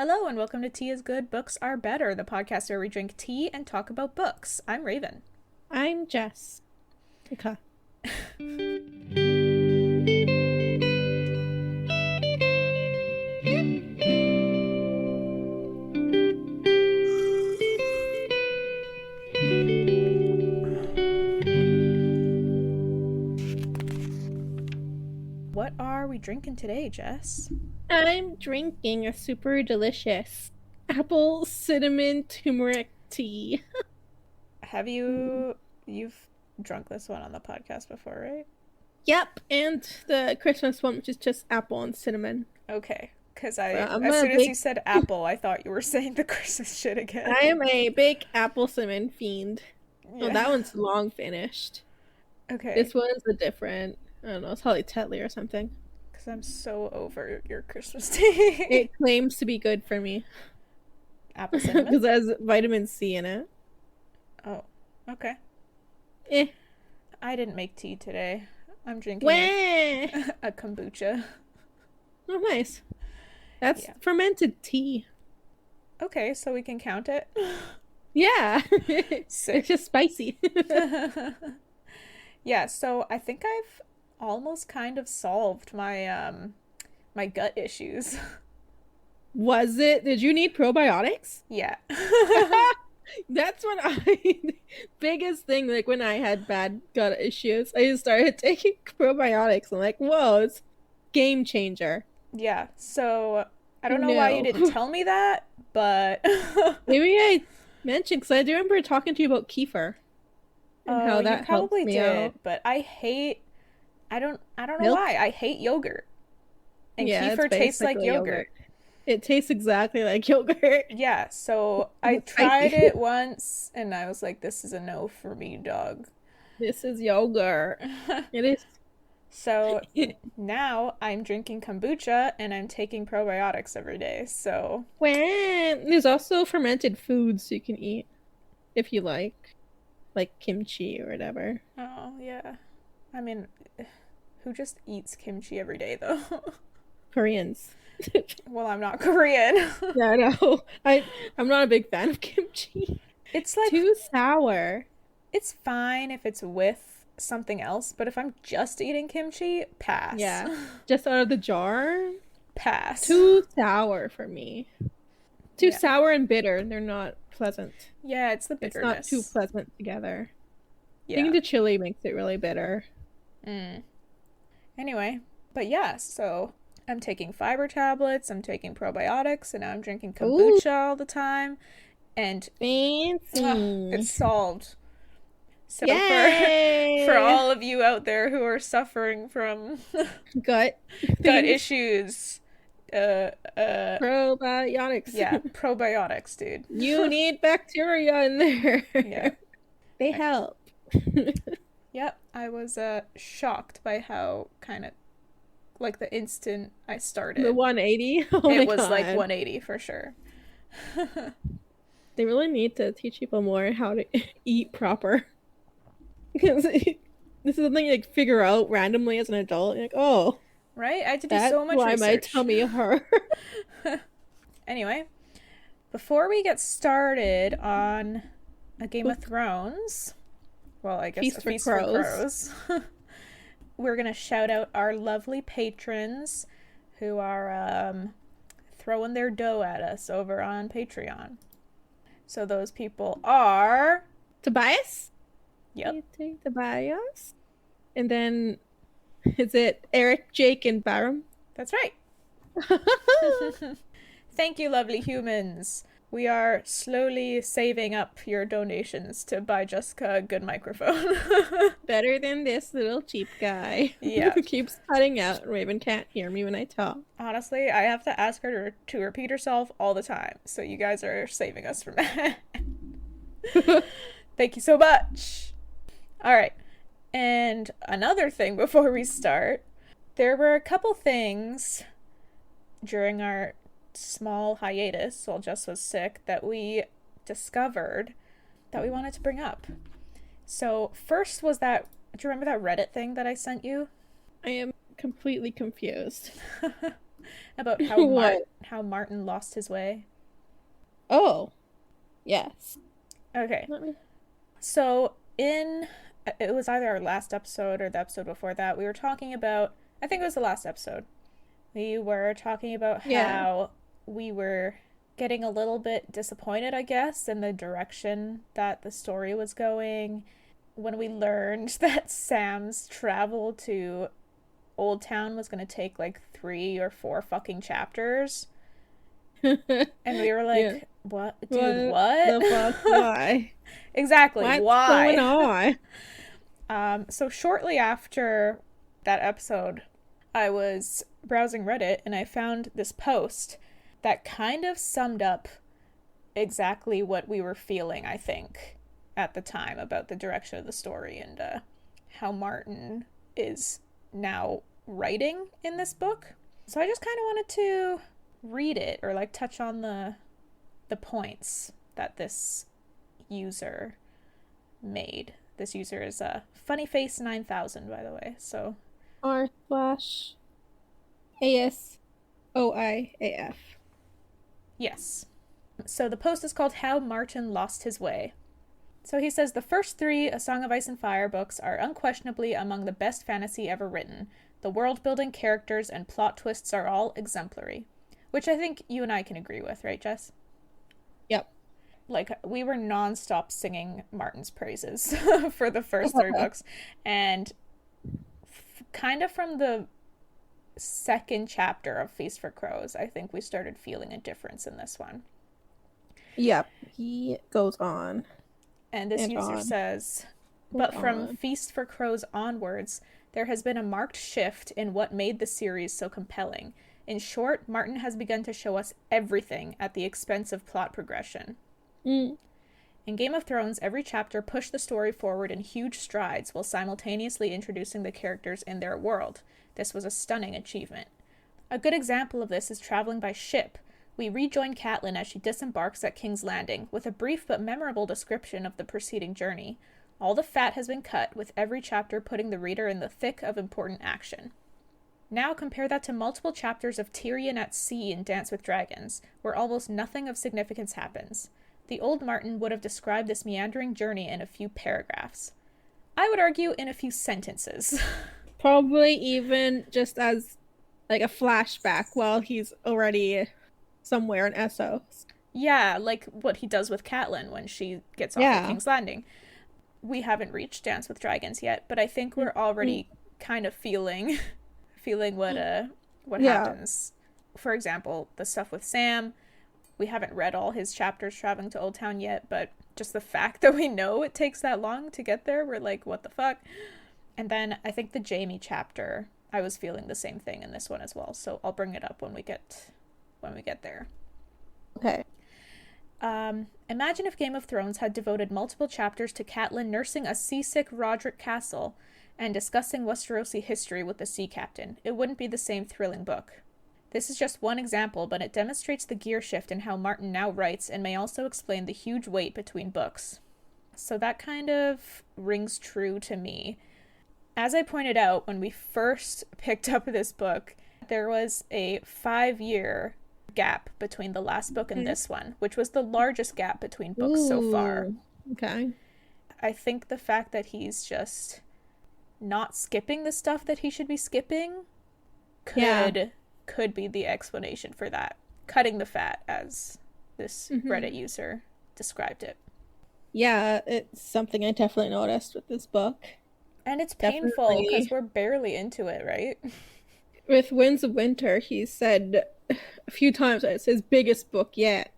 Hello and welcome to Tea is Good, Books Are Better, the podcast where we drink tea and talk about books. I'm Raven. I'm Jess. Okay. What are we drinking today, Jess? I'm drinking a super delicious apple cinnamon turmeric tea. You've drunk this one on the podcast before, right? Yep, and the Christmas one, which is just apple and cinnamon. Okay, because As as you said apple, I thought you were saying the Christmas shit again. I am a big apple cinnamon fiend. Yeah. Oh, that one's long finished. Okay. This one is a different, I don't know, it's Holly Tetley or something. Because I'm so over your Christmas tea. It claims to be good for me. Apple cinnamon? Because it has vitamin C in it. Oh, okay. Eh. I didn't make tea today. I'm drinking a kombucha. Oh, nice. That's Yeah. fermented tea. Okay, so we can count it. Yeah. Sick. It's just spicy. Yeah, so I think I've almost kind of solved my my gut issues. Was it? Did you need probiotics? Yeah. That's what biggest thing, like when I had bad gut issues, I started taking probiotics. I'm like, whoa, it's game changer. Yeah, so I don't know why you didn't tell me that, but Maybe I mentioned, because I do remember talking to you about kefir. And how that you probably helped me did, out. but I don't know Milk? why. I hate yogurt. And Yeah, kefir it's tastes like basically yogurt. It tastes exactly like yogurt. Yeah, so I It's tried spicy. it once and I was like, this is a no for me, dog. This is yogurt. It is. So now I'm drinking kombucha and I'm taking probiotics every day. So When there's also fermented foods you can eat if you like kimchi or whatever. oh yeah. I mean, who just eats kimchi every day though? Koreans. Well, I'm not Korean. Yeah, I know. I'm not a big fan of kimchi. It's like Too sour. it's fine if it's with something else, but if I'm just eating kimchi, pass. Yeah. Just out of the jar. Pass. Too sour for me. Too Yeah. sour and bitter. They're not pleasant. Yeah, it's the It's bitterness. not too pleasant together. I Yeah. think the chili makes it really bitter. Anyway, but yeah, so I'm taking fiber tablets, I'm taking probiotics, and now I'm drinking kombucha all the time. And Fancy. it's solved. So Yay! for all of you out there who are suffering from gut gut issues, probiotics. yeah, probiotics, dude. You need bacteria in there. Yeah. They help. Yep, I was shocked by how kind of like the instant I started. The 180. Oh my It was like God. 180 for sure. They really need to teach people more how to eat proper. Because this is something you like figure out randomly as an adult. You're like, oh, Right? I had to do that's so much why my research. tummy hurt. Anyway, before we get started on a Game of Thrones, well, I guess Feast a for Feast for Crows. Crows, we're going to shout out our lovely patrons who are throwing their dough at us over on Patreon. So those people are... Tobias? Yep. You take Tobias? And then, is it Eric, Jake, and Bahram? That's right. Thank you, lovely humans. We are slowly saving up your donations to buy Jessica a good microphone. Better than this little cheap guy. Yeah. Who keeps cutting out. Raven can't hear me when I talk. Honestly, I have to ask her to repeat herself all the time. So you guys are saving us from that. Thank you so much. All right. And another thing before we start, there were a couple things during our small hiatus while Jess was sick that we discovered that we wanted to bring up. So first was that, do you remember that Reddit thing that I sent you? I am completely confused. about What? how Martin lost his way. Oh, yes. Okay. Let me. So in it was either our last episode or the episode before that, we were talking about, I think it was the last episode. We were talking about Yeah. how we were getting a little bit disappointed, I guess, in the direction that the story was going when we learned that Sam's travel to Old Town was going to take like 3 or 4 fucking chapters. And we were Yeah. like, what? Dude, What what? the fuck? Why? Exactly. What's going Why? on? So shortly after that episode, I was browsing Reddit and I found this post that kind of summed up exactly what we were feeling, I think, at the time about the direction of the story and how Martin is now writing in this book. So I just kind of wanted to read it or like touch on the points that this user made. This user is Funnyface 9000, by the way. So r/ASOIAF. yes. So the post is called How Martin Lost His Way. So he says the first 3 A Song of Ice and Fire books are unquestionably among the best fantasy ever written. The world building, characters, and plot twists are all exemplary. Which I think you and I can agree with, right, Jess? Yep. Like, we were nonstop singing Martin's praises for the first 3 books. And kind of from the second chapter of Feast for Crows, I think we started feeling a difference in this one. Yep. He goes on. And this user says, but from Feast for Crows onwards, there has been a marked shift in what made the series so compelling. In short, Martin has begun to show us everything at the expense of plot progression. In Game of Thrones, every chapter pushed the story forward in huge strides while simultaneously introducing the characters in their world. This was a stunning achievement. A good example of this is traveling by ship. We rejoin Catelyn as she disembarks at King's Landing, with a brief but memorable description of the preceding journey. All the fat has been cut, with every chapter putting the reader in the thick of important action. Now compare that to multiple chapters of Tyrion at sea in Dance with Dragons, where almost nothing of significance happens. The old Martin would have described this meandering journey in a few paragraphs. I would argue in a few sentences. Probably even just as like a flashback while he's already somewhere in Essos. Yeah, like what he does with Catelyn when she gets off at King's Landing. We haven't reached Dance with Dragons yet, but I think we're already kind of feeling what happens. For example, the stuff with Sam, we haven't read all his chapters traveling to Old Town yet, but just the fact that we know it takes that long to get there, we're like, what the fuck? And then I think the Jaime chapter, I was feeling the same thing in this one as well, so I'll bring it up when we get there. Okay. Imagine if Game of Thrones had devoted multiple chapters to Catelyn nursing a seasick Roderick Castle and discussing Westerosi history with the sea captain. It wouldn't be the same thrilling book. This is just one example, but it demonstrates the gear shift in how Martin now writes and may also explain the huge wait between books. So that kind of rings true to me. As I pointed out when we first picked up this book, there was a 5-year gap between the last book and this one, which was the largest gap between books so far. Okay. I think the fact that he's just not skipping the stuff that he should be skipping could be the explanation for that. Cutting the fat, as this Reddit user described it. Yeah, it's something I definitely noticed with this book. And it's painful because we're barely into it, right? With Winds of Winter, he said a few times that it's his biggest book yet.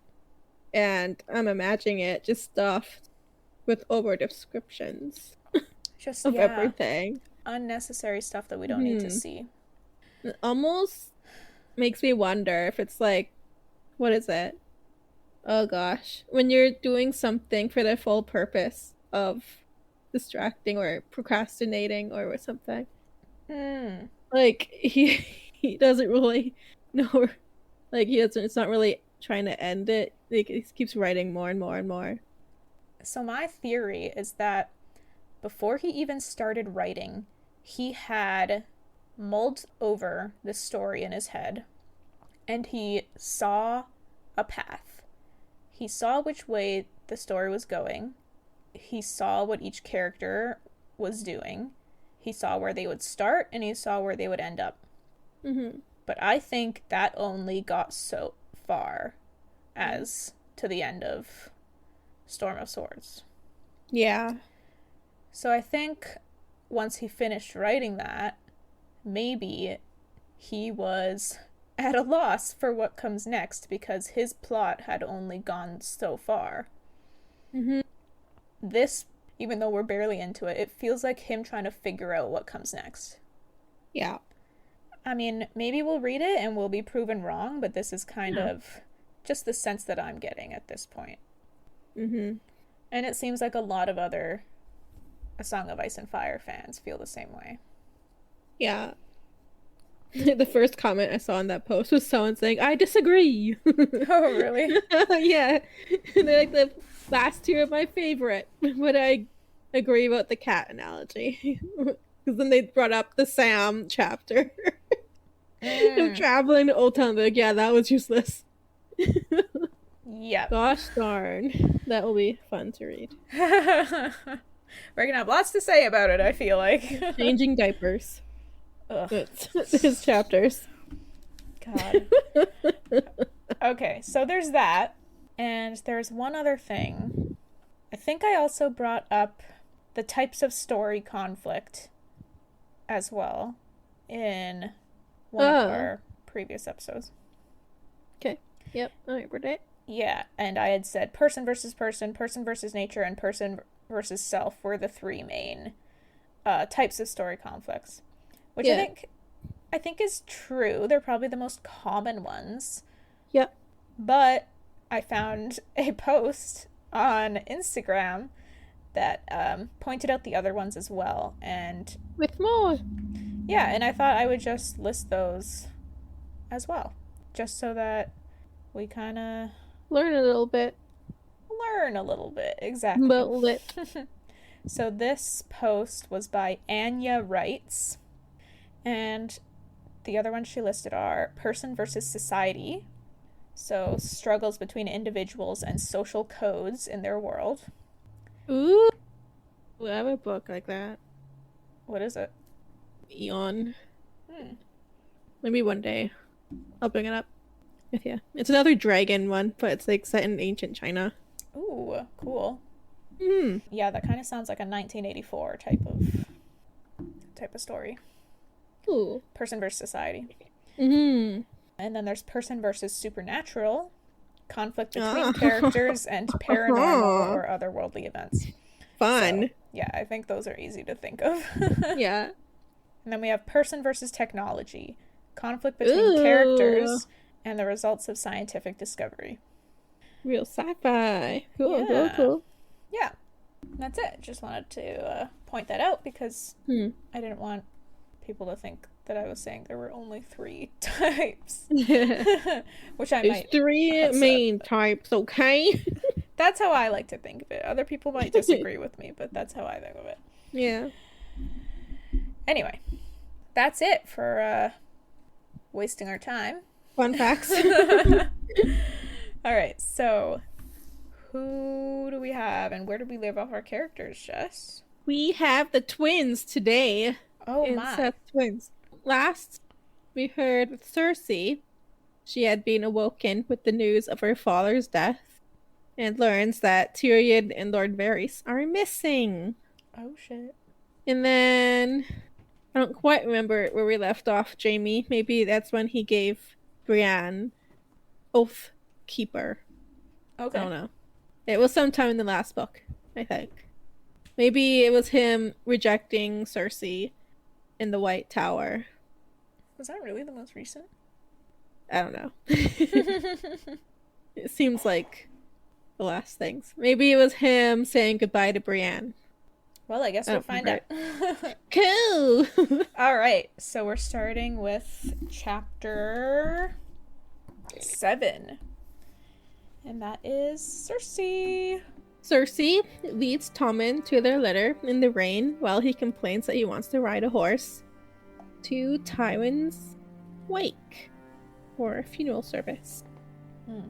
And I'm imagining it just stuffed with over descriptions of everything. Unnecessary stuff that we don't need to see. It almost makes me wonder if it's like, what is it? Oh gosh. When you're doing something for the full purpose of distracting or procrastinating or something. Like he doesn't really know, like it's not really trying to end it. Like he keeps writing more and more and more. So my theory is that before he even started writing, he had mulled over the story in his head and he saw a path. He saw which way the story was going. He saw what each character was doing. He saw where they would start, and he saw where they would end up. Mm-hmm. But I think that only got so far as to the end of Storm of Swords. Yeah. So I think once he finished writing that, maybe he was at a loss for what comes next because his plot had only gone so far. Mm-hmm. This, even though we're barely into it, it feels like him trying to figure out what comes next. Yeah. I mean, maybe we'll read it and we'll be proven wrong, but this is kind of just the sense that I'm getting at this point. Mm-hmm. And it seems like a lot of other A Song of Ice and Fire fans feel the same way. Yeah. The first comment I saw in that post was someone saying, I disagree. Oh, really? Yeah. They're like, the last two are my favorite, but I agree about the cat analogy. Because then they brought up the Sam chapter. Of traveling to Old Town. Like, yeah, that was useless. Yep. Gosh darn. That will be fun to read. We're gonna have lots to say about it, I feel like. Changing diapers. Ugh. His chapters. God. Okay, so there's that. And there's one other thing. I think I also brought up the types of story conflict as well in one of our previous episodes. Okay. Yep, I remembered it. Yeah, and I had said person versus nature, and person versus self were the three main types of story conflicts. Which I think is true. They're probably the most common ones. Yep. But I found a post on Instagram that pointed out the other ones as well. And with more. Yeah, and I thought I would just list those as well. Just so that we kind of learn a little bit. Exactly. But lit. So this post was by Anya Wrights. And the other ones she listed are person versus society. So struggles between individuals and social codes in their world. Ooh. I have a book like that. What is it? Eon. Maybe one day I'll bring it up with you. It's another dragon one, but it's like set in ancient China. Ooh, cool. Mm. Yeah, that kind of sounds like a 1984 type of story. Ooh. Person versus society. Mm-hmm. And then there's person versus supernatural, conflict between characters, and paranormal or otherworldly events. Fun. So, yeah, I think those are easy to think of. Yeah. And then we have person versus technology, conflict between characters, and the results of scientific discovery. Real sci-fi. Cool, Yeah. cool. Yeah, that's it. Just wanted to point that out because I didn't want people to think that I was saying there were only 3 types. Which I There's might 3 main types, okay? That's how I like to think of it. Other people might disagree with me, but that's how I think of it. Yeah. Anyway, that's it for wasting our time. Fun facts. All right, so who do we have and where do we live off our characters, Jess? We have the twins today. Oh my. Seth twins. Last we heard with Cersei, she had been awoken with the news of her father's death and learns that Tyrion and Lord Varys are missing. Oh shit. And then I don't quite remember where we left off, Jamie. Maybe that's when he gave Brienne Oath Keeper. Okay. I don't know. It was sometime in the last book, I think. Maybe it was him rejecting Cersei in the White Tower. Was that really the most recent? I don't know. It seems like the last things. Maybe it was him saying goodbye to Brienne. Well, I guess we'll find out. Cool! All right, so we're starting with chapter 7. And that is Cersei. Cersei leads Tommen to their litter in the rain while he complains that he wants to ride a horse to Tywin's wake. for a funeral service. Hmm.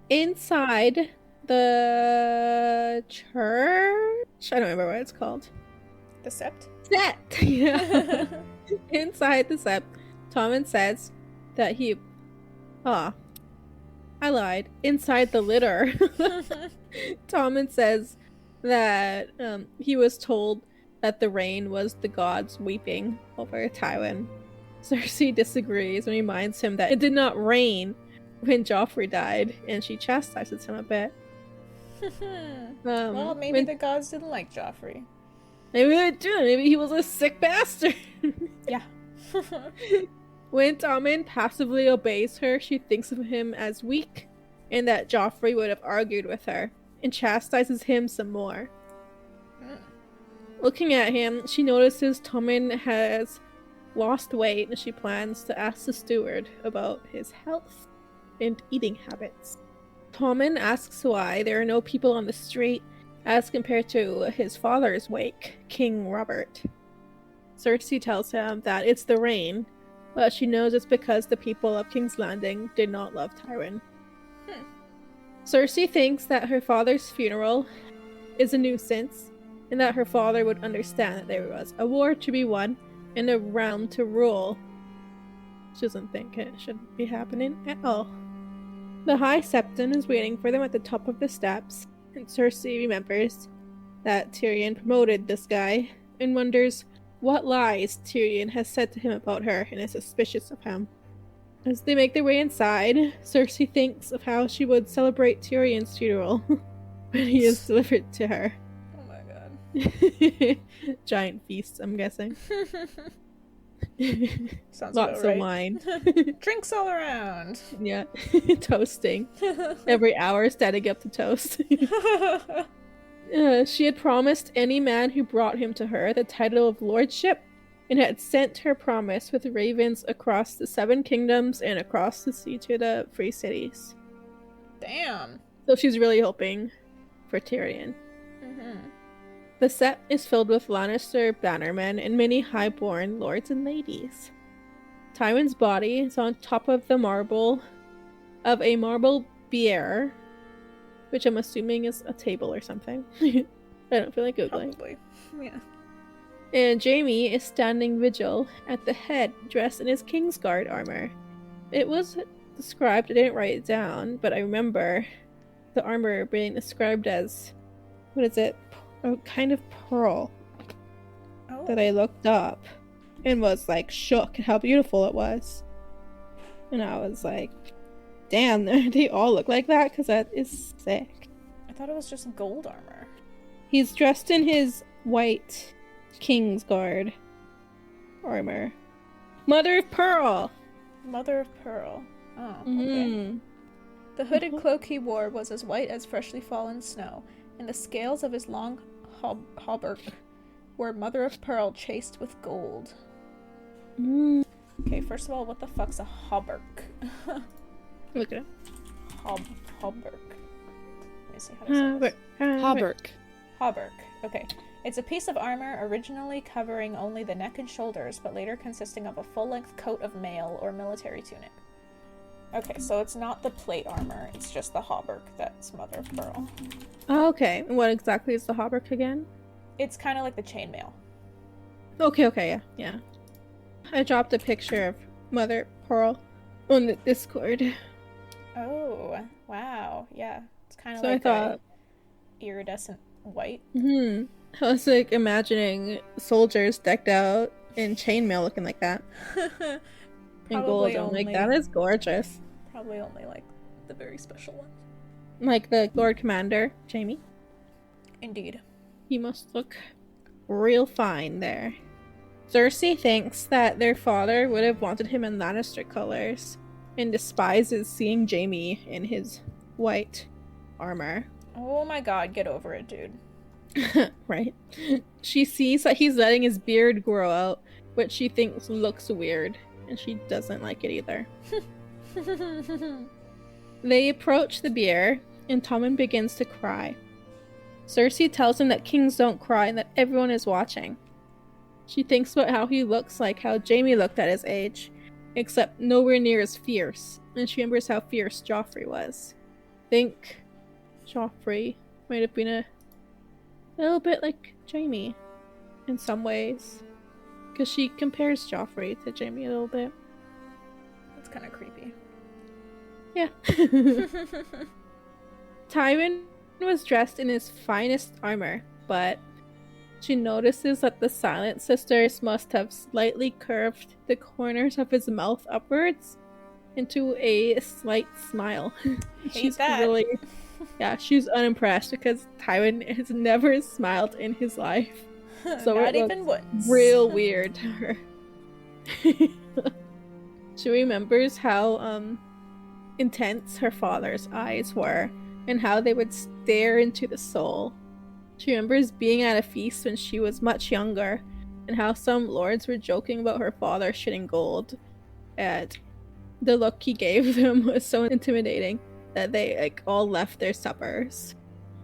Inside the church, I don't remember what it's called. The sept? Sept! Yeah. Inside the sept, Tommen says that I lied. Inside the litter, Tommen says that he was told that the rain was the gods weeping over Tywin. Cersei disagrees and reminds him that it did not rain when Joffrey died, and she chastises him a bit. Well, maybe the gods didn't like Joffrey. Maybe they do. Maybe he was a sick bastard. Yeah. When Tommen passively obeys her, she thinks of him as weak, and that Joffrey would have argued with her, and chastises him some more. Looking at him, she notices Tommen has lost weight, and she plans to ask the steward about his health and eating habits. Tommen asks why there are no people on the street as compared to his father's wake, King Robert. Cersei tells him that it's the rain, but she knows it's because the people of King's Landing did not love Tywin. Cersei thinks that her father's funeral is a nuisance, and that her father would understand that there was a war to be won and a realm to rule. She doesn't think it should be happening at all. The High Septon is waiting for them at the top of the steps, and Cersei remembers that Tyrion promoted this guy and wonders what lies Tyrion has said to him about her and is suspicious of him. As they make their way inside, Cersei thinks of how she would celebrate Tyrion's funeral when he is delivered to her. Oh my god. Giant feasts, I'm guessing. Sounds Lots about of right. wine. Drinks all around. Yeah. Toasting. Every hour standing up to toast. She had promised any man who brought him to her the title of lordship, and had sent her promise with ravens across the 7 kingdoms and across the sea to the free cities. Damn. So she's really hoping for Tyrion. Mm-hmm. The set is filled with Lannister bannermen and many highborn lords and ladies. Tywin's body is on top of a marble bier, which I'm assuming is a table or something. I don't feel like Googling. Probably. Yeah. And Jaime is standing vigil at the head, dressed in his Kingsguard armor. It was described, I didn't write it down, but I remember the armor being described as, what is it? A kind of pearl that I looked up and was like shook at how beautiful it was. And I was like, damn, they all look like that? Because that is sick. I thought it was just gold armor. He's dressed in his white Kingsguard armor. Mother of Pearl! Mother of Pearl. Oh, okay. Mm-hmm. The hooded cloak he wore was as white as freshly fallen snow, and the scales of his long hauberk were mother of pearl chased with gold. Mm. Okay, first of all, what the fuck's a hauberk? Look at it. Hauberk. Let me see how to say this. Hauberk. Hauberk. Okay. It's a piece of armor originally covering only the neck and shoulders, but later consisting of a full-length coat of mail or military tunic. Okay, so it's not the plate armor, it's just the hauberk that's mother of pearl. Oh, okay. And what exactly is the hauberk again? It's kind of like the chainmail. Okay, yeah. I dropped a picture of Mother Pearl on the Discord. Oh, wow. Yeah. It's kind of So like I thought, a iridescent white. I was like imagining soldiers decked out in chainmail looking like that. In gold. I'm like, that is gorgeous. Probably only like the very special ones. Like the Lord Commander, Jaime. Indeed. He must look real fine there. Cersei thinks that their father would have wanted him in Lannister colors and despises seeing Jaime in his white armor. Oh my god, get over it, dude. Right? She sees that he's letting his beard grow out, which she thinks looks weird, and she doesn't like it either. They approach the bier, and Tommen begins to cry. Cersei tells him that kings don't cry and that everyone is watching. She thinks about how he looks like how Jaime looked at his age, except nowhere near as fierce, and she remembers how fierce Joffrey was. I think Joffrey might have been a little bit like Jaime in some ways, because she compares Joffrey to Jaime a little bit. That's kind of creepy. Yeah. Tywin was dressed in his finest armor, but she notices that the Silent Sisters must have slightly curved the corners of his mouth upwards into a slight smile. Hate that. Really, yeah, she's unimpressed because Tywin has never smiled in his life. So not even once. Real weird to her. She remembers how intense her father's eyes were and how they would stare into the soul. She remembers being at a feast when she was much younger and how some lords were joking about her father shitting gold, and the look he gave them was so intimidating that they all left their suppers.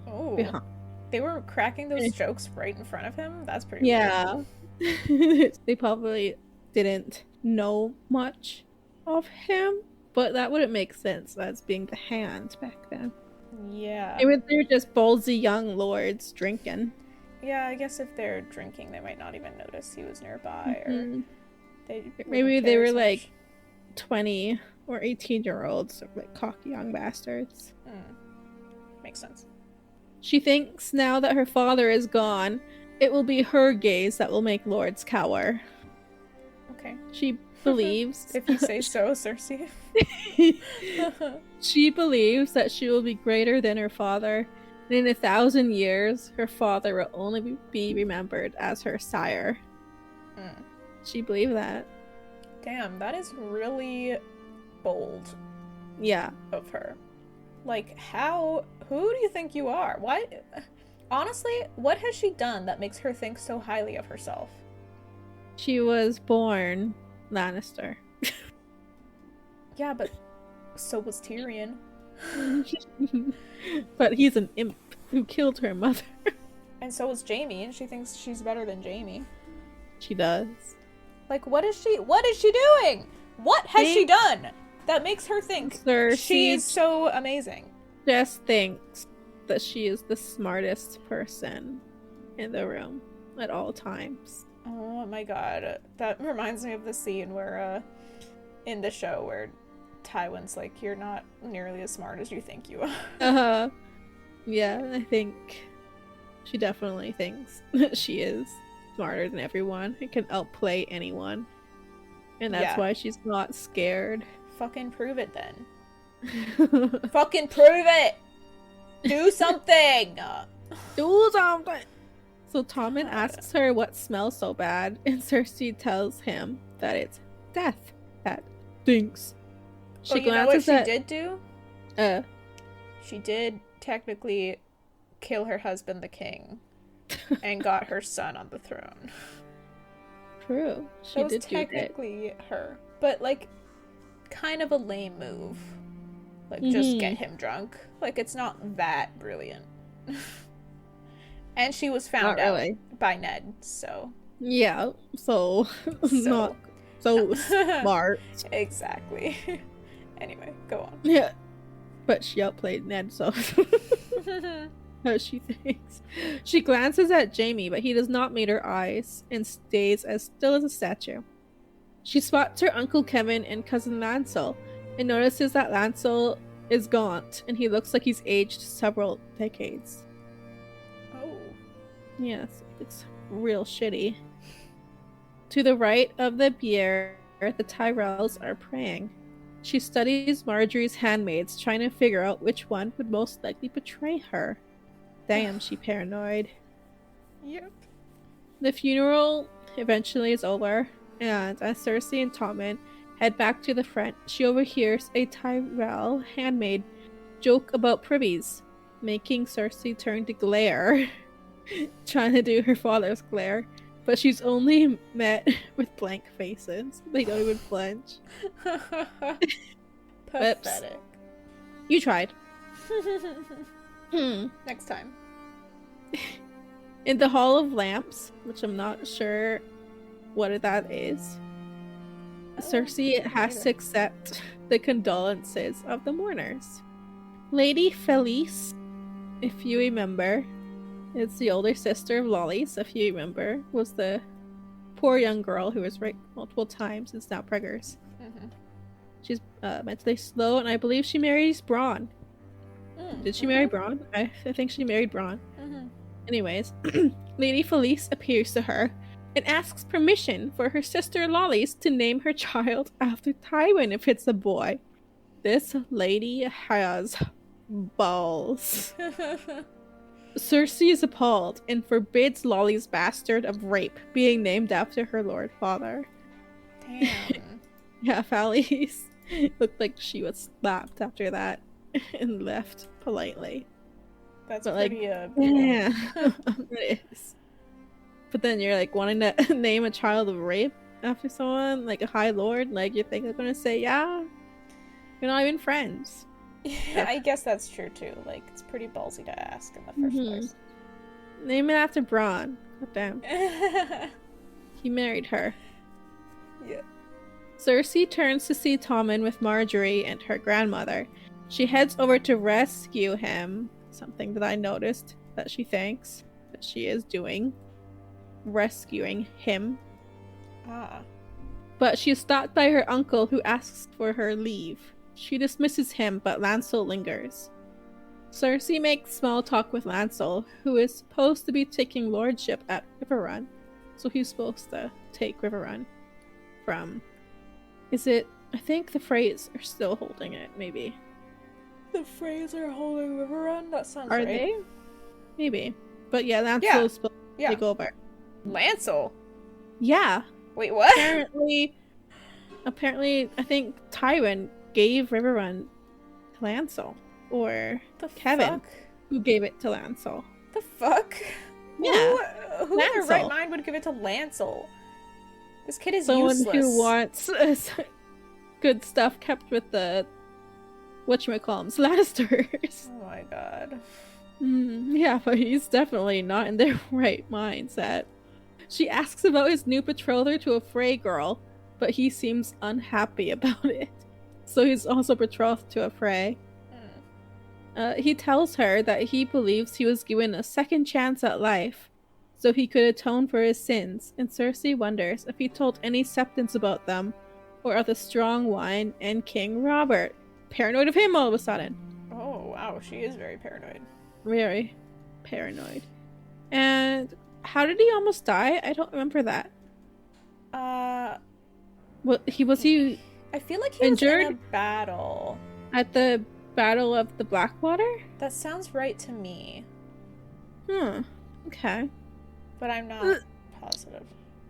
Oh, they were cracking those jokes right in front of him? That's pretty weird. They probably didn't know much of him, but that wouldn't make sense as being the hand back then. Yeah. Maybe they were just ballsy young lords drinking. Yeah, I guess if they're drinking, they might not even notice he was nearby, or maybe they were like 20 or 18-year-olds, like cocky young bastards. Makes sense. She thinks now that her father is gone, it will be her gaze that will make lords cower. Okay. She believes if you say so, Cersei. She believes that she will be greater than her father, and in 1,000 years her father will only be remembered as her sire. She believed that. Damn, that is really bold. Yeah. Of her. Like, who do you think you are? Why? Honestly, what has she done that makes her think so highly of herself? She was born Lannister. Yeah, but so was Tyrion. But he's an imp who killed her mother. And so was Jaime, and she thinks she's better than Jaime. She does. Like, what is she doing? What has she done that makes her think Cersei she is so amazing? Just thinks that she is the smartest person in the room at all times. Oh my god. That reminds me of the scene where, in the show where Tywin's like, you're not nearly as smart as you think you are. Yeah, I think she definitely thinks that she is smarter than everyone and can outplay anyone. And that's why she's not scared. Fucking prove it then. Fucking prove it! Do something! Do something! So Tommen asks her what smells so bad, and Cersei tells him that it's death that stinks. She glances at... did do? She did technically kill her husband, the king, and got her son on the throne. True. She did technically her. But, like, kind of a lame move. Like, just get him drunk. Like, it's not that brilliant. And she was found out by Ned, so... Yeah, so not so smart. Exactly. Anyway, go on. Yeah. But she outplayed Ned, so... How she thinks. She glances at Jaime, but he does not meet her eyes and stays as still as a statue. She spots her Uncle Kevin and cousin Lancel and notices that Lancel is gaunt and he looks like he's aged several decades. Oh. Yes, it's real shitty. To the right of the bier, the Tyrells are praying. She studies Marjorie's handmaids, trying to figure out which one would most likely betray her. Damn, she paranoid. Yep. The funeral eventually is over, and as Cersei and Tommen head back to the front, she overhears a Tyrell handmaid joke about privies, making Cersei turn to glare, trying to do her father's glare, but she's only met with blank faces. They don't even flinch. Pathetic. Oops. You tried. Next time. In the Hall of Lamps, which I'm not sure what that is. Cersei has to accept the condolences of the mourners. Lady Felice, if you remember, is the older sister of Lolly's, if you remember, was the poor young girl who was raped multiple times and is now preggers. Mm-hmm. She's mentally slow, and I believe she marries Bronn. Did she marry Bronn? I think she married Bronn. Mm-hmm. Anyways, Lady Felice appears to her and asks permission for her sister Lolly's to name her child after Tywin if it's a boy. This lady has balls. Cersei is appalled and forbids Lolly's bastard of rape being named after her lord father. Damn. Yeah, Felice looked like she was slapped after that and left politely. That's but pretty yeah, brutal. it is. But then you're like wanting to name a child of rape after someone like a high lord, like you think they're gonna say, yeah, you're not even friends. Yeah, I guess that's true too. Like, it's pretty ballsy to ask in the first place. Name it after Bronn. God damn. He married her. Yeah. Cersei turns to see Tommen with Marjorie and her grandmother. She heads over to rescue him, something that I noticed that she thinks that she is doing. Rescuing him. Ah. But she is stopped by her uncle who asks for her leave. She dismisses him, but Lancel lingers. Cersei makes small talk with Lancel, who is supposed to be taking lordship at Riverrun. So he's supposed to take Riverrun from... Is it... I think the Freys are still holding it, maybe. The Freys are holding Riverrun? That sounds Are right. they? Maybe. But yeah, Lancel is supposed to take over. Lancel? Yeah. Wait, what? Apparently, I think Tywin gave Riverrun to Lancel. Or Kevin, who gave it to Lancel. The fuck? Yeah. Who in their right mind would give it to Lancel? This kid is someone useless. Who wants good stuff kept with the whatchamacallums, Lannisters. Oh my god. Yeah, but he's definitely not in their right mindset. She asks about his new betrother to a Frey girl, but he seems unhappy about it. So he's also betrothed to a Frey. He tells her that he believes he was given a second chance at life, so he could atone for his sins, and Cersei wonders if he told any Septons about them, or of the strong wine and King Robert. Paranoid of him all of a sudden. Oh wow, she is very paranoid. Very paranoid. And how did he almost die? I don't remember that. Well, was he I feel like he injured was in a battle. At the Battle of the Blackwater? That sounds right to me. Okay. But I'm not positive.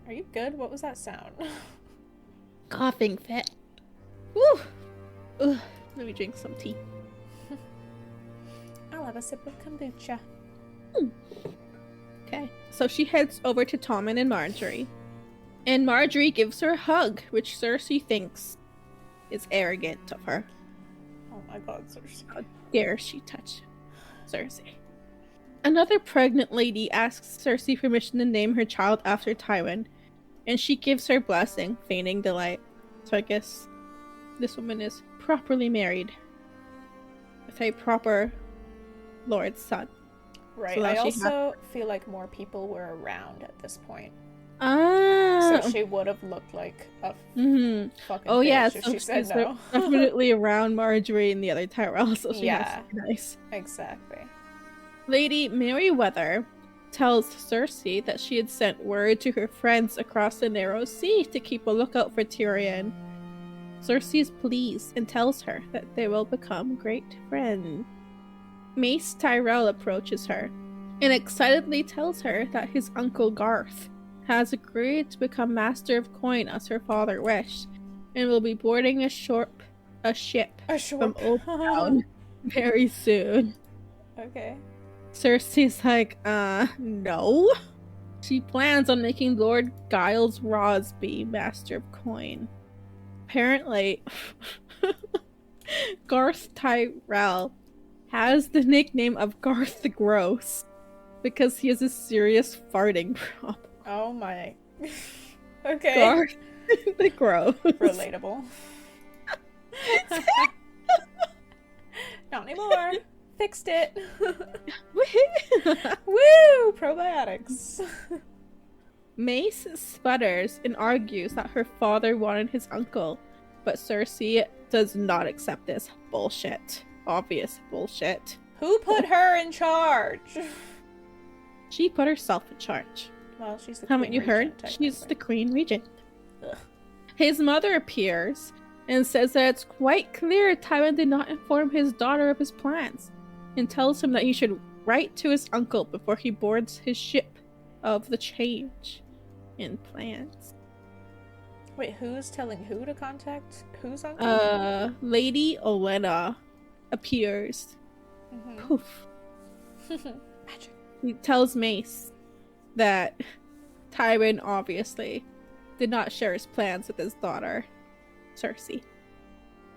Are you good? What was that sound? Coughing fit. Woo! Ugh. Let me drink some tea. I'll have a sip of kombucha. Okay. So she heads over to Tommen and Marjorie. And Marjorie gives her a hug, which Cersei thinks is arrogant of her. Oh my god, Cersei. How dare she touch Cersei? Another pregnant lady asks Cersei permission to name her child after Tywin, and she gives her blessing, feigning delight. So I guess this woman is properly married with a proper lord's son. Right, So I also feel like more people were around at this point. Ah! So she would have looked like a fucking yeah, bitch if so she said she's no. definitely around Marjorie and the other Tyrell, so she has to be nice. Exactly. Lady Merryweather tells Cersei that she had sent word to her friends across the Narrow Sea to keep a lookout for Tyrion. Cersei is pleased and tells her that they will become great friends. Mace Tyrell approaches her and excitedly tells her that his uncle Garth has agreed to become Master of Coin as her father wished, and will be boarding a ship from Old Town very soon. Okay. Cersei's like, no. She plans on making Lord Giles Rosby Master of Coin. Apparently, Garth Tyrell has the nickname of Garth the Gross because he has a serious farting problem. Oh my. Okay. Garth The gross. Relatable. Not anymore. Fixed it. Woo! Probiotics. Mace sputters and argues that her father wanted his uncle, but Cersei does not accept this bullshit. Obvious bullshit. Who put her in charge? She put herself in charge. Well, she's the Haven't queen you heard? regent, She's the technically. queen regent. Ugh. His mother appears and says that it's quite clear Tywin did not inform his daughter of his plans, and tells him that he should write to his uncle before he boards his ship of the change in plans. Wait, who's telling who to contact whose uncle? Lady Olenna appears. Mhm. Poof. Magic. He tells Mace that Tywin obviously did not share his plans with his daughter, Cersei.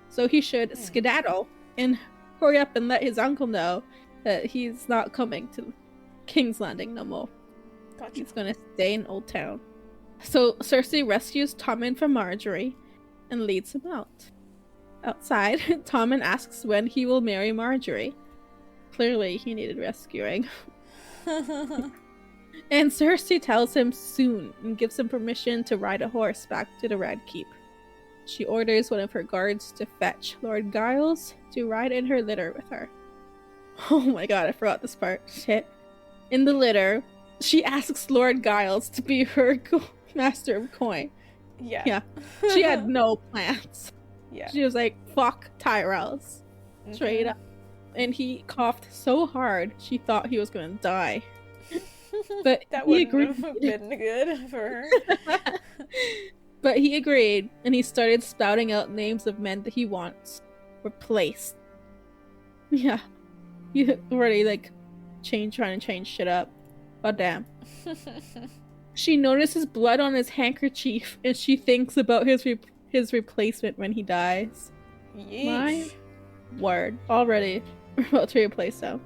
So he should skedaddle and hurry up and let his uncle know that he's not coming to King's Landing no more. Gotcha. He's gonna stay in Old Town. So Cersei rescues Tommen from Marjorie and leads him out. Outside, Tommen asks when he will marry Marjorie. Clearly, he needed rescuing. And Cersei tells him soon and gives him permission to ride a horse back to the Red Keep. She orders one of her guards to fetch Lord Giles to ride in her litter with her. Oh my god, I forgot this part. Shit. In the litter, she asks Lord Giles to be her master of coin. Yeah. She had no plans. Yeah. She was like, fuck Tyrells. Straight up. And he coughed so hard, she thought he was gonna die. But that he wouldn't agreed. have been good for her. But he agreed, and he started spouting out names of men that he wants replaced. Yeah. He already, like, trying to change shit up. God damn. She notices blood on his handkerchief, and she thinks about his replacement when he dies. Yeesh. My word. Already, we're about to replace him.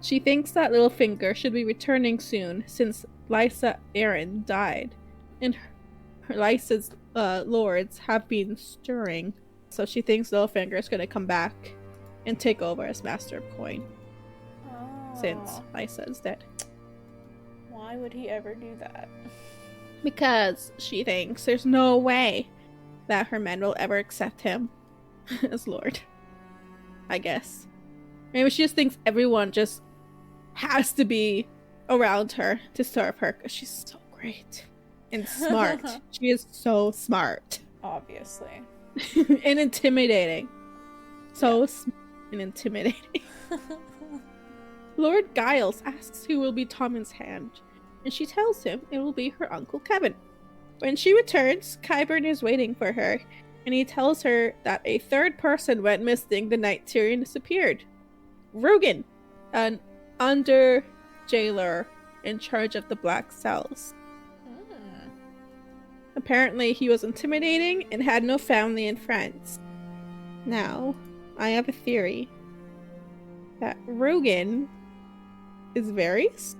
She thinks that Littlefinger should be returning soon, since Lysa Arryn died, and her Lysa's lords have been stirring. So she thinks Littlefinger is going to come back and take over as Master of Coin, since Lysa is dead. Why would he ever do that? Because she thinks there's no way that her men will ever accept him as Lord. I guess. Maybe she just thinks everyone just has to be around her to serve her because she's so great and smart. She is so smart. Obviously. And intimidating. So smart and intimidating. Lord Giles asks who will be Tommen's hand, and she tells him it will be her Uncle Kevin. When she returns, Qyburn is waiting for her, and he tells her that a third person went missing the night Tyrion disappeared. Rugen, an under jailer in charge of the Black Cells. Apparently he was intimidating and had no family and friends. Now, I have a theory that Rugen is Varys.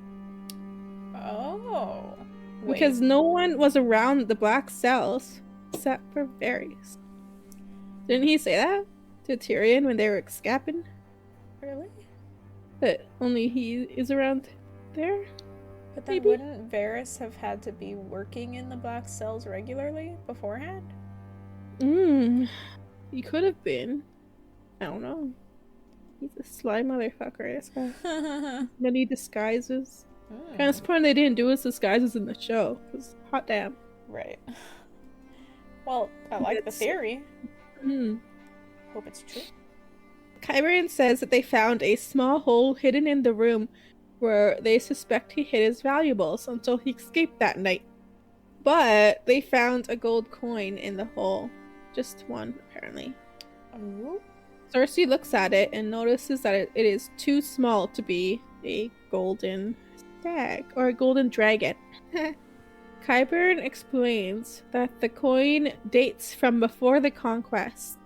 Oh. Wait. Because no one was around the Black Cells except for Varys. Didn't he say that to Tyrion when they were escaping? Really? That only he is around there? But then Maybe. wouldn't Varys have had to be working in the Black Cells regularly beforehand? He could have been. I don't know. He's a sly motherfucker, this guy. Many disguises. Kind of disappointed they didn't do his disguises in the show. Because hot damn. Right. Well, I like the theory. Hope it's true. Qyburn says that they found a small hole hidden in the room where they suspect he hid his valuables until he escaped that night. But they found a gold coin in the hole. Just one, apparently. Oh. Cersei looks at it and notices that it is too small to be a golden stag or a golden dragon. Qyburn explains that the coin dates from before the conquest.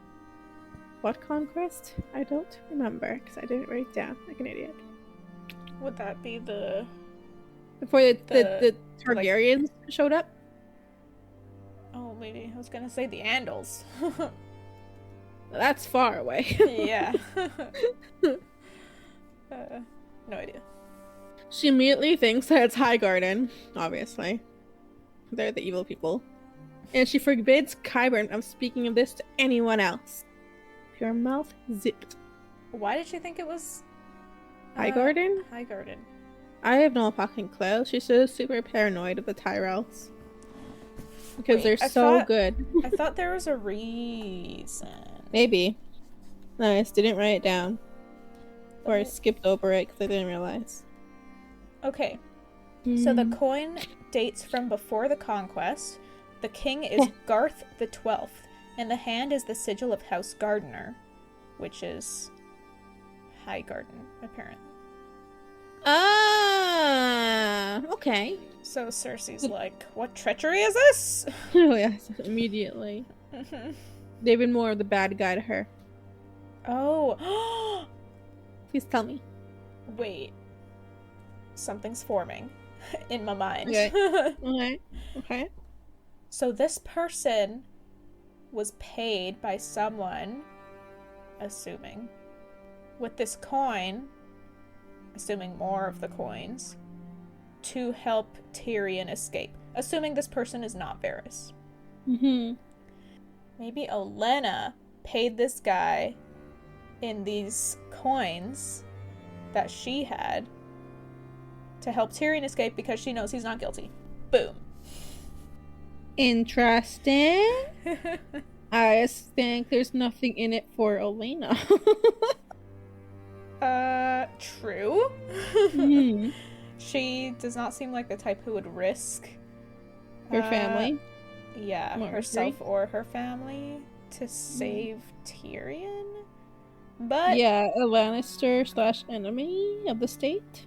What conquest? I don't remember because I didn't write it down like an idiot. Would that be the... Before the Targaryens showed up? Oh, Well, maybe. I was gonna say the Andals. That's far away. Yeah. No idea. She immediately thinks that it's Highgarden, obviously. They're the evil people. And she forbids Qyburn from speaking of this to anyone else. Her mouth zipped. Why did she think it was... Highgarden? Highgarden. I have no fucking clue. She's just super paranoid of the Tyrells. Because Wait, they're so good. I thought there was a reason. Maybe. No, I just didn't write it down. Or I skipped over it because I didn't realize. Okay. So the coin dates from before the conquest. The king is Garth the 12th. And the hand is the sigil of House Gardener. Which is... Highgarden, apparently. Ah, okay. So Cersei's like, what treachery is this? Oh yes, immediately. David Moore, the bad guy to her. Oh. Please tell me. Wait. Something's forming in my mind. Okay. Okay. So this person was paid by someone, assuming, with this coin, assuming more of the coins, to help Tyrion escape. Assuming this person is not Varys. Mm-hmm. Maybe Olenna paid this guy in these coins that she had to help Tyrion escape because she knows he's not guilty. Boom. Interesting. I just think there's nothing in it for Olenna. True. Mm-hmm. She does not seem like the type who would risk Her family. Yeah, Marjorie. herself or her family to save Tyrion. But Yeah, a Lannister / enemy of the state.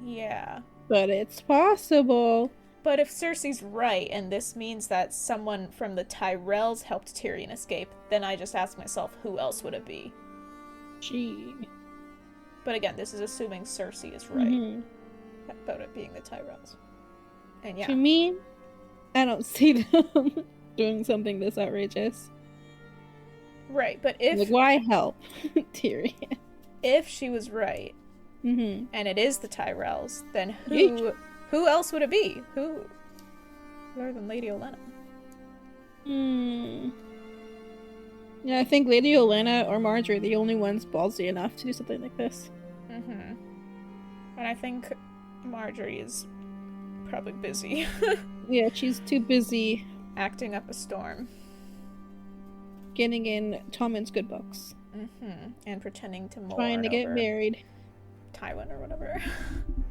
yeah. But it's possible. But if Cersei's right, and this means that someone from the Tyrells helped Tyrion escape, then I just ask myself, who else would it be? Gee. But again, this is assuming Cersei is right about it being the Tyrells. And yeah. To me, I don't see them doing something this outrageous. Right, but if... Like, why help Tyrion? If she was right, Mm-hmm. and it is the Tyrells, then Yeesh. who else would it be? Who other than Lady Olenna? Yeah, I think Lady Olenna or Marjorie are the only ones ballsy enough to do something like this. Mm-hmm. And I think Marjorie is probably busy. Yeah, she's too busy acting up a storm. getting in Tommen's good books. Mm-hmm. And pretending to mourn Trying to get over married. Tywin or whatever.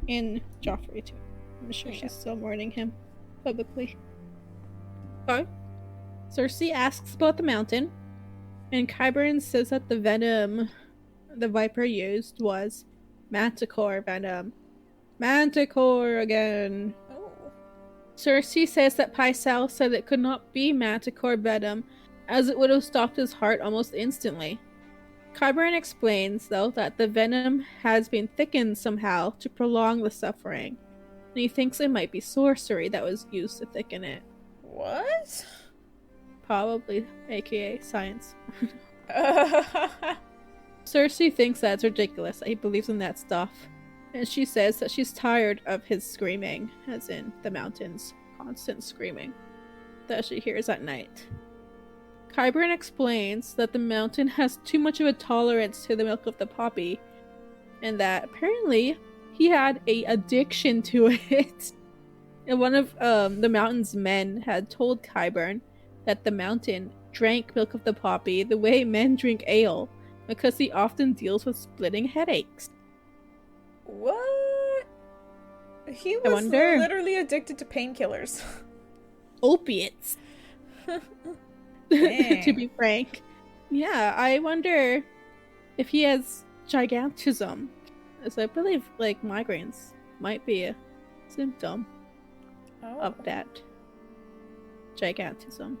In Joffrey, too. I'm sure she's still mourning him publicly. Okay. Cersei asks about the mountain, and Qyburn says that the venom the Viper used was manticore venom. Manticore again. Oh. Cersei says that Pycelle said it could not be manticore venom, as it would have stopped his heart almost instantly. Qyburn explains, though, that the venom has been thickened somehow to prolong the suffering, and he thinks it might be sorcery that was used to thicken it. What? Probably, aka science. Cersei thinks that's ridiculous, that he believes in that stuff, and she says that she's tired of his screaming, as in the mountain's constant screaming, that she hears at night. Qyburn explains that the mountain has too much of a tolerance to the milk of the poppy, and that apparently he had a addiction to it. And one of the mountain's men had told Qyburn that the mountain drank milk of the poppy the way men drink ale, because he often deals with splitting headaches. What? He was literally addicted to painkillers. Opiates. To be frank. Yeah, I wonder if he has gigantism. As I believe, like, migraines might be a symptom of that gigantism.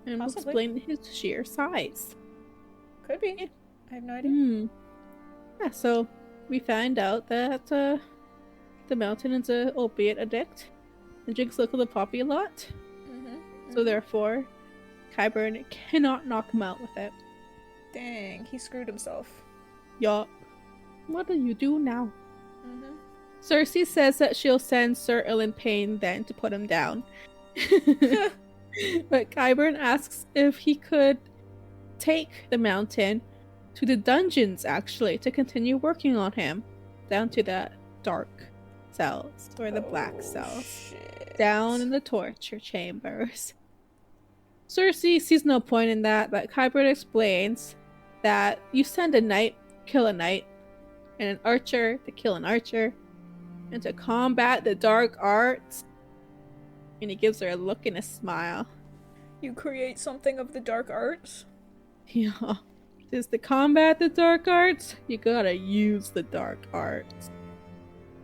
And will explain his sheer size. Could be. Yeah. I have no idea. Yeah, so we find out that the mountain is an opiate addict and drinks milk of the poppy a lot. So therefore, Qyburn cannot knock him out with it. Dang, he screwed himself. Yup. What do you do now? Mm-hmm. Cersei says that she'll send Sir Ilan then to put him down. But Qyburn asks if he could take the mountain to the dungeons, actually, to continue working on him. Down to the dark cells, or the black cells. Shit. Down in the torture chambers. Cersei sees no point in that, but Qyburn explains that you send a knight, kill a knight, and an archer to kill an archer, and to combat the dark arts. And he gives her a look and a smile. You create something of the dark arts? Yeah. Just to combat the dark arts, you gotta use the dark arts.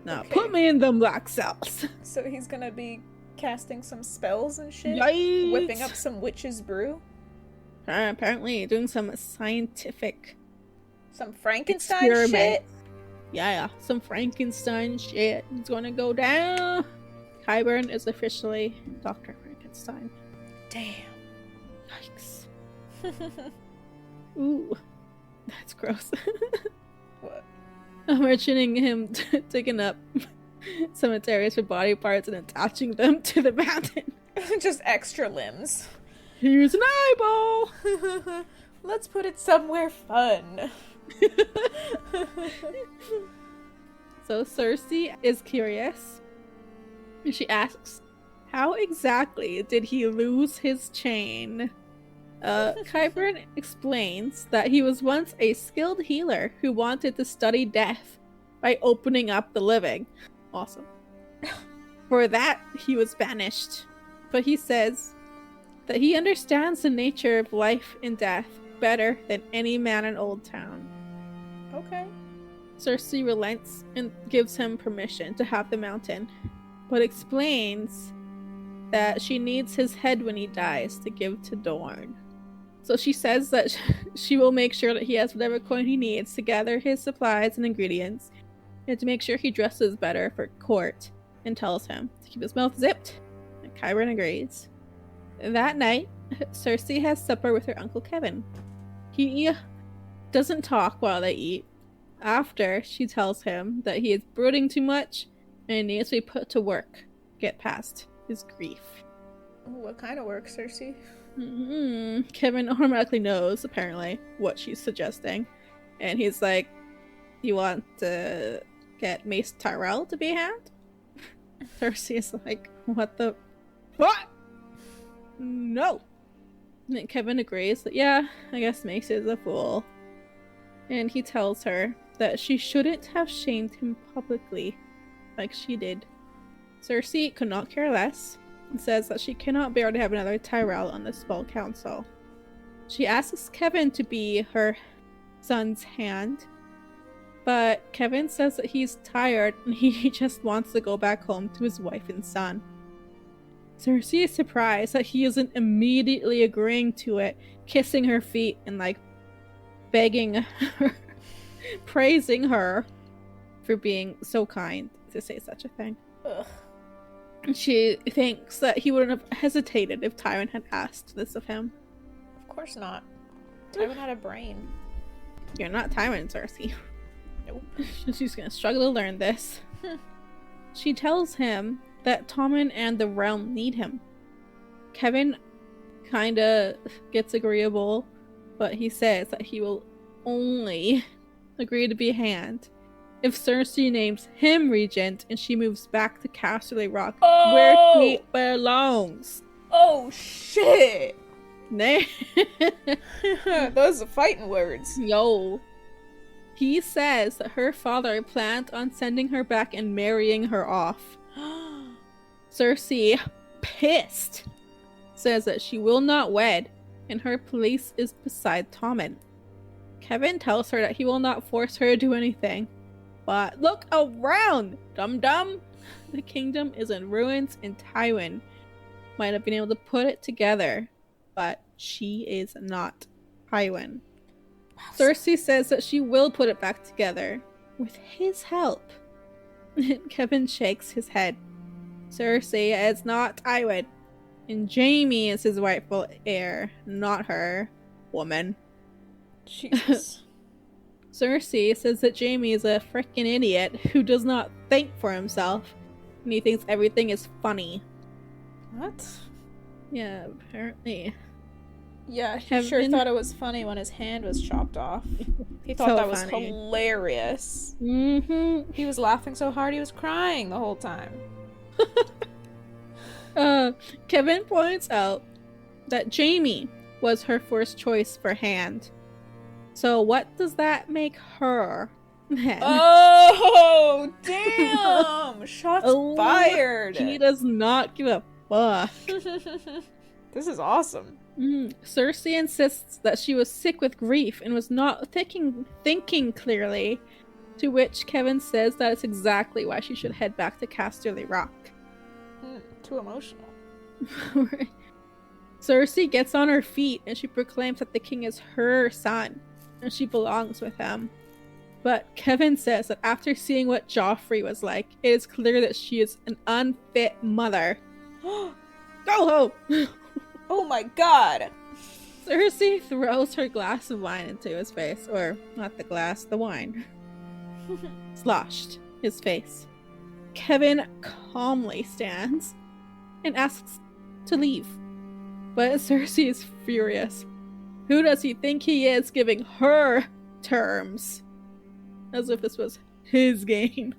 Now, Okay. put me in them black cells. So he's gonna be casting some spells and shit? Yikes. Whipping up some witch's brew? Apparently doing some scientific Some Frankenstein experiment. shit? Yeah, some Frankenstein shit is gonna go down. Qyburn is officially Dr. Frankenstein. Damn. Yikes. Ooh, that's gross. What? I'm imagining him digging up cemeteries for body parts and attaching them to the mountain. Just extra limbs. Here's an eyeball! Let's put it somewhere fun. So Cersei is curious. And she asks, how exactly did he lose his chain? Qyburn explains that he was once a skilled healer who wanted to study death by opening up the living. Awesome. For that, he was banished. But he says that he understands the nature of life and death better than any man in Old Town. Okay. Cersei relents and gives him permission to have the mountain, but explains that she needs his head when he dies to give to Dorne. So she says that she will make sure that he has whatever coin he needs to gather his supplies and ingredients, and to make sure he dresses better for court, and tells him to keep his mouth zipped. And Qyburn agrees. That night, Cersei has supper with her Uncle Kevin. He doesn't talk while they eat. After, she tells him that he is brooding too much and needs to be put to work, get past his grief. What kind of work, Cersei? Kevin automatically knows, apparently, what she's suggesting. And he's like, you want to get Mace Tyrell to be a hand? Cersei is like, what the... What? No! And then Kevin agrees that, yeah, I guess Mace is a fool. And he tells her that she shouldn't have shamed him publicly like she did. Cersei could not care less and says that she cannot bear to have another Tyrell on the small council. She asks Kevin to be her son's hand, but Kevin says that he's tired and he just wants to go back home to his wife and son. Cersei is surprised that he isn't immediately agreeing to it, kissing her feet and like begging her, praising her for being so kind to say such a thing. Ugh. She thinks that he wouldn't have hesitated if Tywin had asked this of him. Of course not. Tywin had a brain. You're not Tywin, Cersei. Nope. She's gonna struggle to learn this. She tells him that Tommen and the realm need him. Kevin kinda gets agreeable, but he says that he will only agree to be a hand if Cersei names him regent and she moves back to Casterly Rock, where he belongs. Oh shit! Nay. Those are fighting words. Yo. He says that her father planned on sending her back and marrying her off. Cersei, pissed, says that she will not wed and her place is beside Tommen. Kevin tells her that he will not force her to do anything. But look around, dum-dum! The kingdom is in ruins and Tywin might have been able to put it together, but she is not Tywin. Wow. Cersei says that she will put it back together with his help. Kevin shakes his head. Cersei is not Tywin, And Jaime is his rightful heir, not her. Woman. Jesus. Cersei says that Jaime is a freaking idiot who does not think for himself, and he thinks everything is funny. What? Yeah, apparently. Yeah, he sure thought it was funny when his hand was chopped off. He thought So that was funny. hilarious. Mm-hmm. He was laughing so hard he was crying the whole time. Kevin points out that Jaime was her first choice for hand. So what does that make her then? Oh, damn! Shots fired! He does not give a fuck. This is awesome. Cersei insists that she was sick with grief and was not thinking clearly, to which Kevin says that is exactly why she should head back to Casterly Rock. Too emotional. Cersei gets on her feet and she proclaims that the king is her son and she belongs with him. But Kevin says that after seeing what Joffrey was like, it is clear that she is an unfit mother. Go home! Oh my god! Cersei throws her glass of wine into his face. Or, not the glass, the wine. Sloshed his face. Kevin calmly stands and asks to leave. But Cersei is furious. Who does he think he is giving her terms? As if this was his game.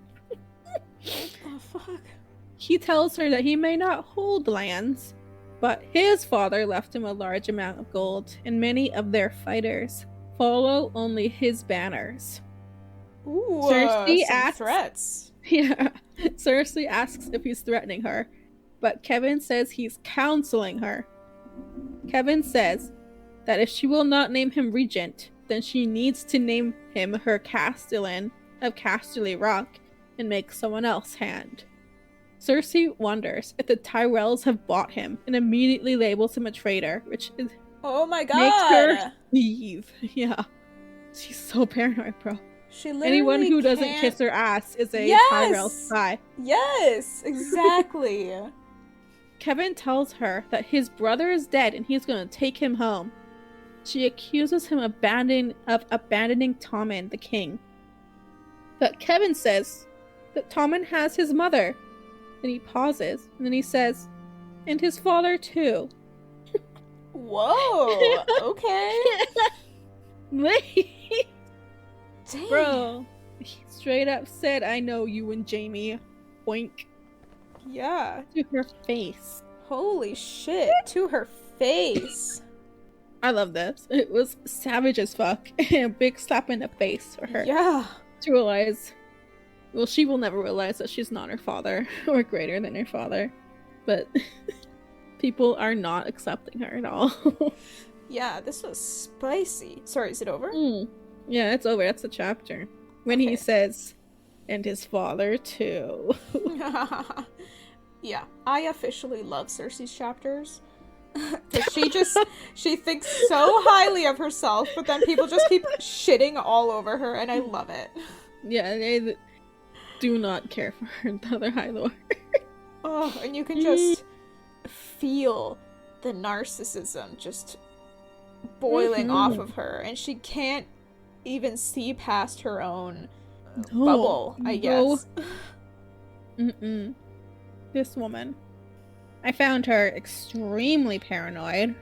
Oh, fuck. He tells her that he may not hold lands, but his father left him a large amount of gold, and many of their fighters follow only his banners. Ooh, Cersei asks threats. Yeah, Cersei asks if he's threatening her, but Kevin says he's counseling her. Kevin says that if she will not name him regent, then she needs to name him her Castellan of Casterly Rock and make someone else hand. Cersei wonders if the Tyrells have bought him and immediately labels him a traitor, which is Oh my god! makes her leave. Yeah. She's so paranoid, bro. She literally Anyone who doesn't can't... kiss her ass is a Yes! Tyrell spy. Yes! Exactly! Kevin tells her that his brother is dead and he's going to take him home. She accuses him of abandoning Tommen, the king. But Kevin says that Tommen has his mother. And he pauses, and then he says, and his father too. Whoa! Okay. Dang. Bro, he straight up said, I know you and Jaime. Boink. Yeah. To her face. Holy shit. To her face. I love this. It was savage as fuck. And a big slap in the face for her. Yeah. To realize, well, she will never realize that she's not her father or greater than her father. But people are not accepting her at all. Yeah, this was spicy. Sorry, is it over? Yeah, it's over. That's the chapter. When he says, and his father too. Yeah, I officially love Cersei's chapters. Because she thinks so highly of herself, but then people just keep shitting all over her, and I love it. Yeah, they do not care for her, the other High Lord. Oh, and you can just feel the narcissism just boiling off of her, and she can't even see past her own bubble, I guess. This woman. I found her extremely paranoid.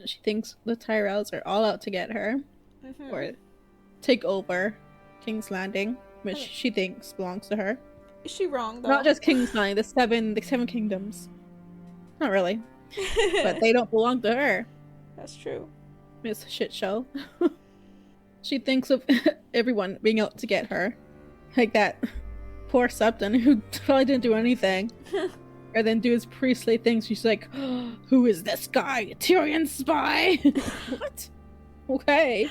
She thinks the Tyrells are all out to get her. Or take over King's Landing, which she thinks belongs to her. Is she wrong, though? Not just King's Landing, the seven kingdoms. Not really. But they don't belong to her. That's true. It's a shit show. She thinks of everyone being out to get her. Like that poor Septon who probably didn't do anything. Or then do his priestly things. She's like, oh, who is this guy? A Tyrion spy? What? Okay.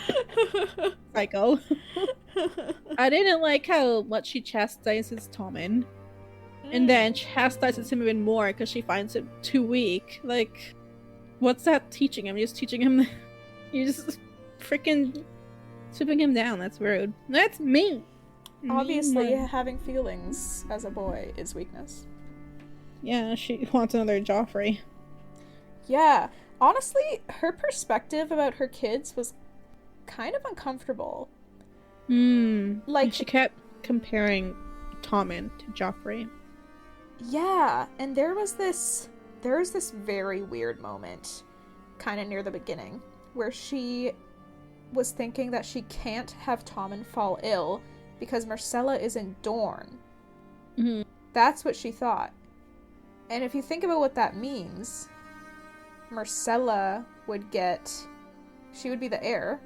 Psycho. I didn't like how much she chastises Tommen. And then chastises him even more because she finds him too weak. Like, what's that teaching him? You're just teaching him... You're just freaking sweeping him down. That's rude. That's mean. Obviously, having feelings as a boy is weakness. Yeah, she wants another Joffrey. Yeah. Honestly, her perspective about her kids was kind of uncomfortable. Like, she kept comparing Tommen to Joffrey. Yeah, and there was this very weird moment kind of near the beginning where she was thinking that she can't have Tommen fall ill because Myrcella is in Dorne. Mm-hmm. That's what she thought. And if you think about what that means, Myrcella would be the heir.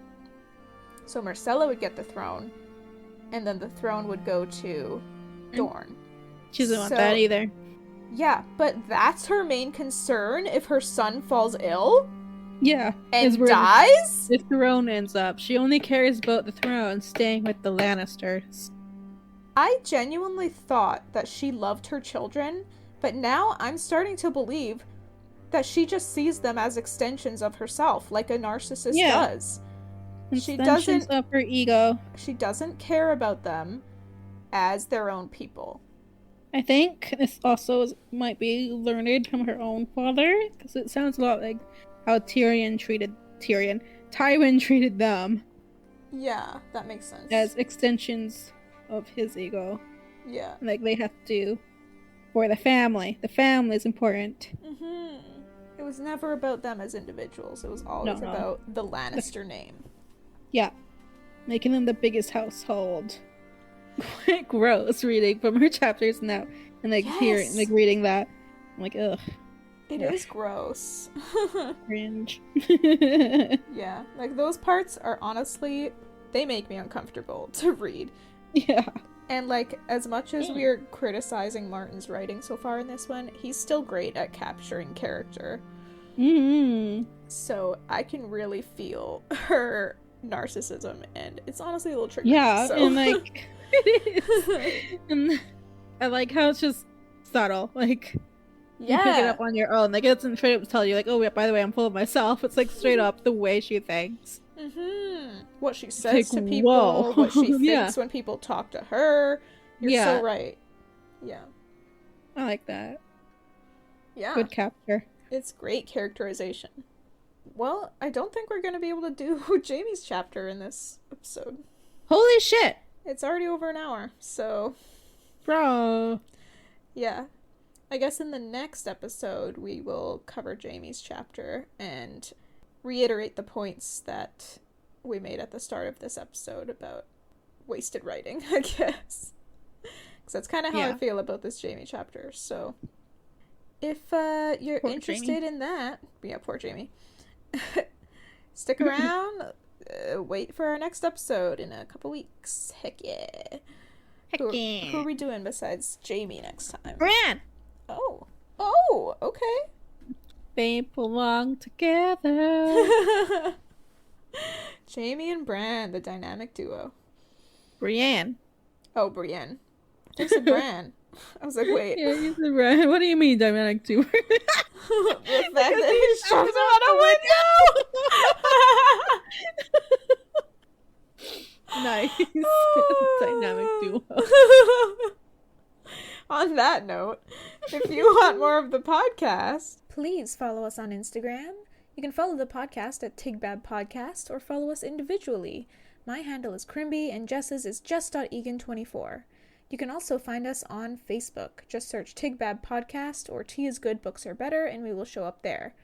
So Myrcella would get the throne, and then the throne would go to Dorne. She doesn't want that either. Yeah, but that's her main concern if her son falls ill? Yeah. And dies? The throne ends up. She only cares about the throne staying with the Lannisters. I genuinely thought that she loved her children, but now I'm starting to believe that she just sees them as extensions of herself, like a narcissist does. Extensions of her ego. She doesn't care about them as their own people. I think this also might be learned from her own father, because it sounds a lot like how Tywin treated them. Yeah, that makes sense. As extensions of his ego. Yeah. Like, they have to, for the family. The family is important. Mm-hmm. It was never about them as individuals. It was always about the Lannister name. Yeah. Making them the biggest household. Gross reading from her chapters now. And hearing, reading that. I'm like, ugh. It is gross. Cringe. Yeah. Like, those parts are honestly, they make me uncomfortable to read. Yeah. And, like, as much as we're criticizing Martin's writing so far in this one, he's still great at capturing character. Mm-hmm. So I can really feel her narcissism, and it's honestly a little tricky. Yeah, so. And, like, it is. And I like how it's just subtle. Like, you pick it up on your own. Like, it doesn't straight up tell you, like, oh, yeah, by the way, I'm full of myself. It's, like, straight up the way she thinks. Mm-hmm. What she says to people, what she thinks when people talk to her. You're so right. Yeah. I like that. Yeah. Good capture. It's great characterization. Well, I don't think we're going to be able to do Jaime's chapter in this episode. Holy shit! It's already over an hour, so... Bro. Yeah. I guess in the next episode, we will cover Jaime's chapter and reiterate the points that we made at the start of this episode about wasted writing, I guess. Because that's kind of how I feel about this Jaime chapter, so... If you're interested in that... Yeah, poor Jaime. Stick around. Wait for our next episode in a couple weeks. Heck yeah. Who are we doing besides Jaime next time? Bran! Oh, okay. They belong together. Jaime and Bran, the dynamic duo. Brienne. Oh, Brienne. I said Bran. I was like, wait. Yeah, you said Bran. What do you mean dynamic duo? The fact that he shoves him out a window! Nice. Dynamic duo. On that note, if you want more of the podcast, please follow us on Instagram. You can follow the podcast at TIGBAB Podcast or follow us individually. My handle is Crimby and Jess's is just.egan24. You can also find us on Facebook. Just search TIGBAB Podcast or Tea is Good, Books Are Better, and we will show up there.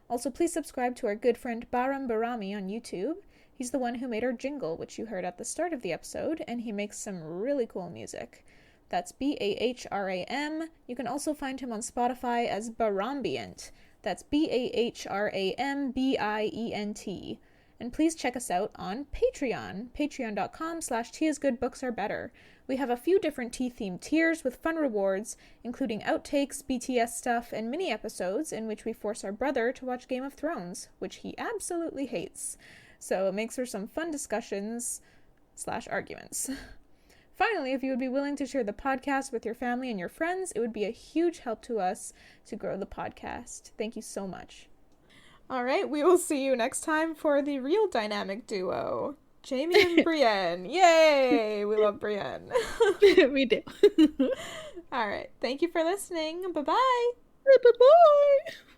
Also, please subscribe to our good friend Bahrami on YouTube. He's the one who made our jingle, which you heard at the start of the episode, and he makes some really cool music. That's Bahram. You can also find him on Spotify as Bahrambient. That's Bahrambient. And please check us out on Patreon, patreon.com/teaisgoodbooksarebetter. We have a few different tea-themed tiers with fun rewards, including outtakes, BTS stuff, and mini episodes in which we force our brother to watch Game of Thrones, which he absolutely hates. So it makes for some fun discussions/arguments. Finally, if you would be willing to share the podcast with your family and your friends, it would be a huge help to us to grow the podcast. Thank you so much. All right, we will see you next time for the real dynamic duo, Jaime and Brienne. Yay! We love Brienne. We do. All right. Thank you for listening. Bye bye. Bye bye.